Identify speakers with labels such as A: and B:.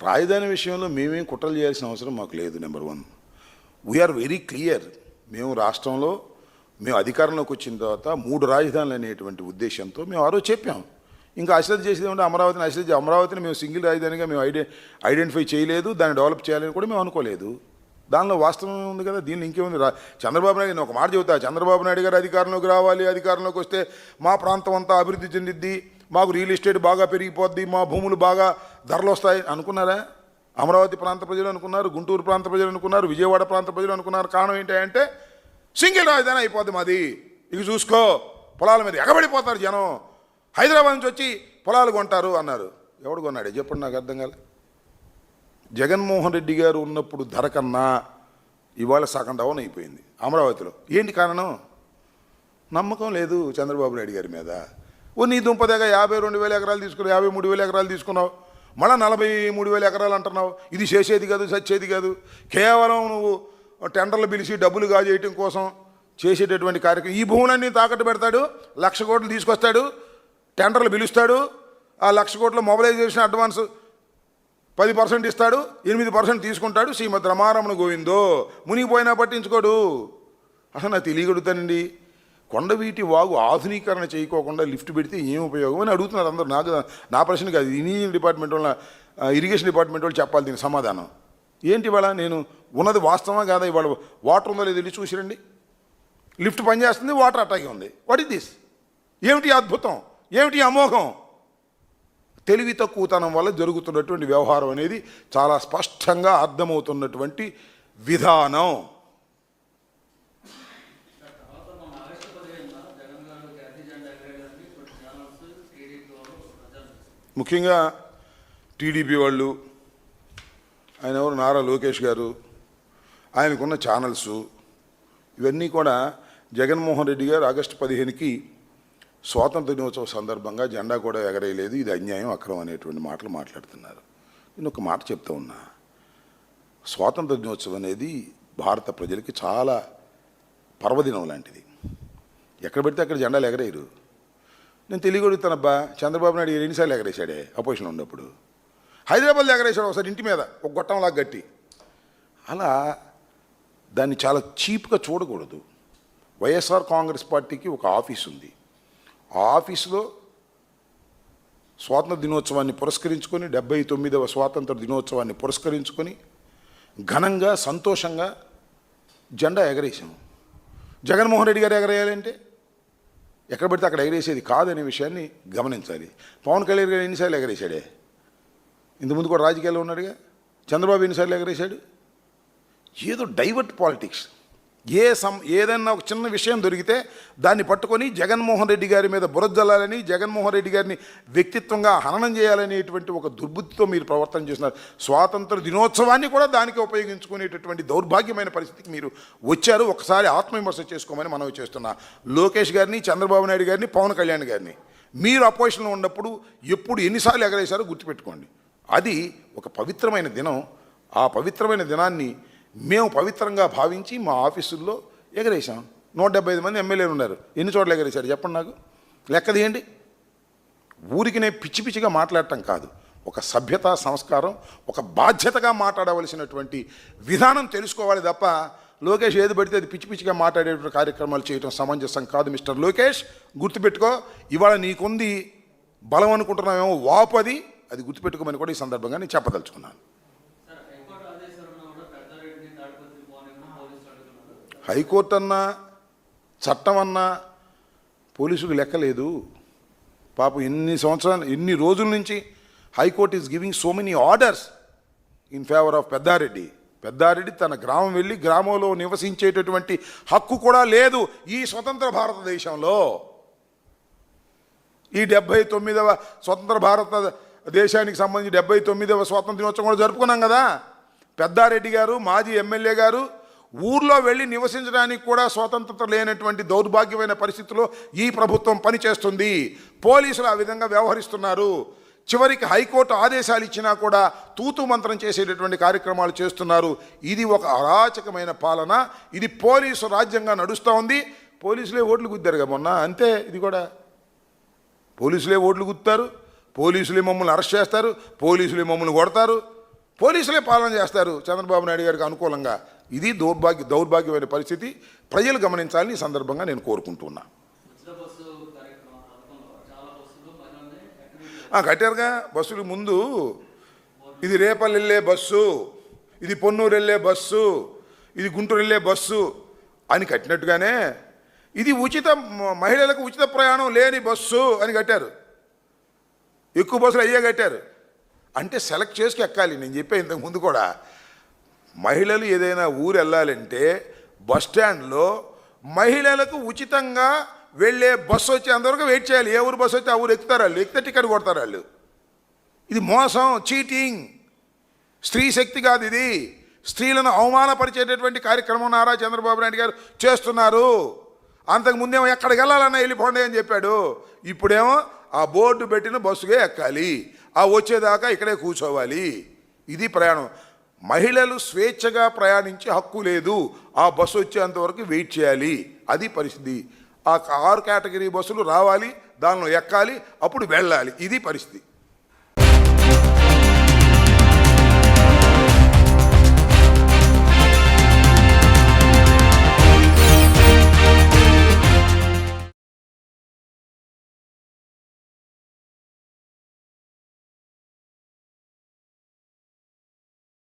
A: రాజధాని విషయంలో మేమేం కుట్రలు చేయాల్సిన అవసరం మాకు లేదు. Number 1, we are very clear. మేము రాష్ట్రంలో మేము అధికారంలోకి వచ్చిన తర్వాత 3 రాజధానులు అనేటువంటి ఉద్దేశంతో మేము ఆ రోజు చెప్పాం. ఇంకా అశ్రద్ధ చేసేది ఉంటే అమరావతిని మేము సింగిల్ రాజధానిగా మేము ఐడెంటిఫై చేయలేదు, దాన్ని డెవలప్ చేయాలని కూడా మేము అనుకోలేదు. దానిలో వాస్తవం ఉంది కదా. దీన్ని ఇంకేముంది? చంద్రబాబు నాయుడు, నేను ఒక మాట చెబుతా, చంద్రబాబు నాయుడు గారు అధికారంలోకి రావాలి, అధికారంలోకి వస్తే మా ప్రాంతం అంతా అభివృద్ధి చెందిద్ది, మాకు రియల్ ఎస్టేట్ బాగా పెరిగిపోద్ది, మా భూములు బాగా ధరలు వస్తాయి అనుకున్నారా? అమరావతి ప్రాంత ప్రజలు అనుకున్నారు, గుంటూరు ప్రాంత ప్రజలు అనుకున్నారు, విజయవాడ ప్రాంత ప్రజలు అనుకున్నారు. కారణం ఏంటంటే సింగిల్ రాజధాని అయిపోద్ది మాది, ఇక చూసుకో, పొలాల మీద ఎగబడిపోతారు జనం, హైదరాబాద్ నుంచి వచ్చి పొలాలు కొంటారు అన్నారు. ఎవడు కొన్నాడే చెప్పండి, నాకు అర్థం కాలే. జగన్మోహన్ రెడ్డి గారు ఉన్నప్పుడు ధర కన్నా ఇవాళ సగం డౌన్ అయిపోయింది అమరావతిలో. ఏంటి కారణం? నమ్మకం లేదు చంద్రబాబు నాయుడు గారి మీద. నీ దుంపదేగా 52,000 ఎకరాలు తీసుకున్నావు, 53,000 ఎకరాలు తీసుకున్నావు, మళ్ళీ 43,000 ఎకరాలు అంటున్నావు. ఇది చేసేది కాదు, చచ్చేది కాదు. కేవలం నువ్వు టెండర్లు పిలిచి డబ్బులు కాజేయటం కోసం చేసేటటువంటి కార్యక్రమం. ఈ భూములన్నీ తాకట్టు పెడతాడు, 1,00,000 కోట్లు తీసుకొస్తాడు, టెండర్లు పిలుస్తాడు, ఆ 1,00,000 కోట్ల మొబిలైజేషన్ అడ్వాన్స్ 10% ఇస్తాడు, 8% తీసుకుంటాడు. శ్రీమద్ రమారమణ గోవిందో, మునిగిపోయినా పట్టించుకోడు. అసలు నాకు తెలియగలుగుతానండి, కొండవీటి వాగు ఆధునీకరణ చేయకోకుండా లిఫ్ట్ పెడితే ఏం ఉపయోగం అని అడుగుతున్నారు అందరూ. నా ప్రశ్న కాదు, ఇంజనీరింగ్ డిపార్ట్మెంట్ వాళ్ళ, ఇరిగేషన్ డిపార్ట్మెంట్ వాళ్ళు చెప్పాలి దీనికి సమాధానం. ఏంటి ఇవాళ నేను ఉన్నది వాస్తవమా కాదా? ఇవాళ వాటర్ ఉందో లేదో వెళ్ళి చూసిరండి. లిఫ్ట్ పనిచేస్తుంది, వాటర్ అటాగే ఉంది. What is this? ఏమిటి అద్భుతం, ఏమిటి అమోఘం? తెలివి తక్కువతనం వల్ల జరుగుతున్నటువంటి వ్యవహారం అనేది చాలా స్పష్టంగా అర్థమవుతున్నటువంటి విధానం. ముఖ్యంగా టీడీపీ వాళ్ళు, ఆయన ఎవరు, నారా లోకేష్ గారు, ఆయనకున్న ఛానల్స్, ఇవన్నీ కూడా జగన్మోహన్ రెడ్డి గారు ఆగస్టు 15కి స్వాతంత్ర దినోత్సవ సందర్భంగా జెండా కూడా ఎగరేయలేదు, ఇది అన్యాయం, అక్రమం అనేటువంటి మాటలు మాట్లాడుతున్నారు. నేను ఒక మాట చెప్తా ఉన్నా, స్వాతంత్ర దినోత్సవం అనేది భారత ప్రజలకి చాలా పర్వదినం లాంటిది. ఎక్కడ పెడితే అక్కడ జెండాలు ఎగరేయరు. నేను తెలియగలుగుతానబ్బా, చంద్రబాబు నాయుడు ఎన్నిసార్లు ఎగరేశాడే అపోజిషన్లో ఉన్నప్పుడు? హైదరాబాద్లో ఎగరేశాడు ఒకసారి, ఇంటి మీద ఒక గొట్టంలాగా గట్టి. అలా దాన్ని చాలా చీప్గా చూడకూడదు. వైఎస్ఆర్ కాంగ్రెస్ పార్టీకి ఒక ఆఫీస్ ఉంది. ఆ ఆఫీసులో స్వాతంత్ర దినోత్సవాన్ని పురస్కరించుకొని, 79వ స్వాతంత్ర దినోత్సవాన్ని పురస్కరించుకొని ఘనంగా సంతోషంగా జెండా ఎగరేసాము. జగన్మోహన్ రెడ్డి గారు ఎగరేయాలంటే ఎక్కడ పెడితే అక్కడ ఎగరేసేది కాదనే విషయాన్ని గమనించాలి. పవన్ కళ్యాణ్ గారు ఎన్నిసార్లు ఎగరేశాడే? ఇంతకుముందు కూడా రాజకీయాల్లో ఉన్నాడుగా. చంద్రబాబు ఎన్నిసార్లు ఎగరేశాడు? ఏదో డైవర్ట్ పాలిటిక్స్. ఏదన్నా ఒక చిన్న విషయం దొరికితే దాన్ని పట్టుకొని జగన్మోహన్ రెడ్డి గారి మీద బురదల్లాలని, జగన్మోహన్ రెడ్డి గారిని వ్యక్తిత్వంగా హననం చేయాలనేటువంటి ఒక దుర్బుద్ధితో మీరు ప్రవర్తన చేస్తున్నారు. స్వాతంత్ర దినోత్సవాన్ని కూడా దానికి ఉపయోగించుకునేటటువంటి దౌర్భాగ్యమైన పరిస్థితికి మీరు వచ్చారు. ఒకసారి ఆత్మవిమర్శ చేసుకోమని మనవి చేస్తున్నా. లోకేష్ గారిని, చంద్రబాబు నాయుడు గారిని, పవన్ కళ్యాణ్ గారిని మీరు అపోజిషన్లో ఉన్నప్పుడు ఎప్పుడు ఎన్నిసార్లు ఎగరేశారో గుర్తుపెట్టుకోండి. అది ఒక పవిత్రమైన దినం. ఆ పవిత్రమైన దినాన్ని మేము పవిత్రంగా భావించి మా ఆఫీసుల్లో ఎగరేసాం. 175 మంది ఎమ్మెల్యేలు ఉన్నారు. ఎన్ని చోట్ల ఎగరేశారు చెప్పండి నాకు, లెక్క తీయండి. ఊరికి నేను పిచ్చి పిచ్చిగా మాట్లాడటం కాదు, ఒక సభ్యత, సంస్కారం, ఒక బాధ్యతగా మాట్లాడవలసినటువంటి విధానం తెలుసుకోవాలి తప్ప లోకేష్ ఏది పడితే అది పిచ్చి పిచ్చిగా మాట్లాడేటువంటి కార్యక్రమాలు చేయడం సమంజసం కాదు. మిస్టర్ లోకేష్, గుర్తుపెట్టుకో, ఇవాళ నీకుంది బలం అనుకుంటున్నామేమో, వాపది, అది గుర్తుపెట్టుకోమని కూడా ఈ సందర్భంగా నేను చెప్పదలుచుకున్నాను. హైకోర్టు అన్నా, చట్టం అన్నా పోలీసుకు లెక్కలేదు. పాపం ఎన్ని రోజుల నుంచి high court is giving so many orders in favour of Peddareddy తన గ్రామం వెళ్ళి గ్రామంలో నివసించేటటువంటి హక్కు కూడా లేదు ఈ స్వతంత్ర భారతదేశంలో. ఈ 79వ స్వతంత్ర భారతదేశానికి సంబంధించి 79వ స్వాతంత్ర దినోత్సవం కూడా జరుపుకున్నాం కదా. పెద్దారెడ్డి గారు, మాజీ ఎమ్మెల్యే గారు ఊర్లో వెళ్ళి నివసించడానికి కూడా స్వతంత్రత లేనటువంటి దౌర్భాగ్యమైన పరిస్థితిలో ఈ ప్రభుత్వం పనిచేస్తుంది. పోలీసులు ఆ విధంగా వ్యవహరిస్తున్నారు. చివరికి హైకోర్టు ఆదేశాలు ఇచ్చినా కూడా తూతు మంత్రం చేసేటటువంటి కార్యక్రమాలు చేస్తున్నారు. ఇది ఒక అరాచకమైన పాలన. ఇది పోలీసు రాజ్యంగా నడుస్తూ ఉంది. పోలీసులే ఓట్లు గుద్దారుగా మొన్న, అంతే. ఇది కూడా పోలీసులే ఓట్లు గుద్దుతారు, పోలీసులే మమ్మల్ని అరెస్ట్ చేస్తారు, పోలీసులే మమ్మల్ని కొడతారు. పోలీసులే పాలన చేస్తారు చంద్రబాబు నాయుడు గారికి అనుకూలంగా. ఇది దౌర్భాగ్యమైన పరిస్థితి. ప్రజలు గమనించాలని ఈ సందర్భంగా నేను కోరుకుంటున్నా. కట్టారుగా బస్సులు. ముందు ఇది రేపల్లి వెళ్ళే బస్సు, ఇది పొన్నూరు వెళ్ళే బస్సు, ఇది గుంటూరు వెళ్ళే బస్సు అని కట్టినట్టుగానే ఇది మహిళలకు ఉచిత ప్రయాణం లేని బస్సు అని కట్టారు. ఎక్కువ బస్సులు అయ్యే కట్టారు. అంటే సెలెక్ట్ చేసుకు ఎక్కాలి. నేను చెప్పే ఇంతకు ముందు కూడా మహిళలు ఏదైనా ఊరు వెళ్ళాలంటే బస్ స్టాండ్లో మహిళలకు ఉచితంగా వెళ్ళే బస్సు వచ్చేంతవరకు వెయిట్ చేయాలి. ఏ ఊరు బస్సు వచ్చి ఆ ఊరు ఎక్కుతారు, వాళ్ళు ఎక్కితే టికెట్ కొడతారు వాళ్ళు. ఇది మోసం, చీటింగ్. స్త్రీ శక్తి కాదు ఇది. స్త్రీలను అవమానపరిచేటటువంటి కార్యక్రమం నారా చంద్రబాబు నాయుడు గారు చేస్తున్నారు. అంతకుముందేమో ఎక్కడికి వెళ్ళాలన్నా వెళ్ళిపోండి అని చెప్పాడు. ఇప్పుడేమో ఆ బోర్డు పెట్టిన బస్సుకే ఎక్కాలి, ఆ వచ్చేదాకా ఇక్కడే కూర్చోవాలి. ఇది ప్రయాణం. మహిళలు స్వేచ్ఛగా ప్రయాణించే హక్కు లేదు. ఆ బస్సు వచ్చేంతవరకు వెయిట్ చేయాలి. అది పరిస్థితి. ఆ 6 కేటగిరీ బస్సులు రావాలి, దానిలో ఎక్కాలి, అప్పుడు వెళ్ళాలి. ఇది పరిస్థితి.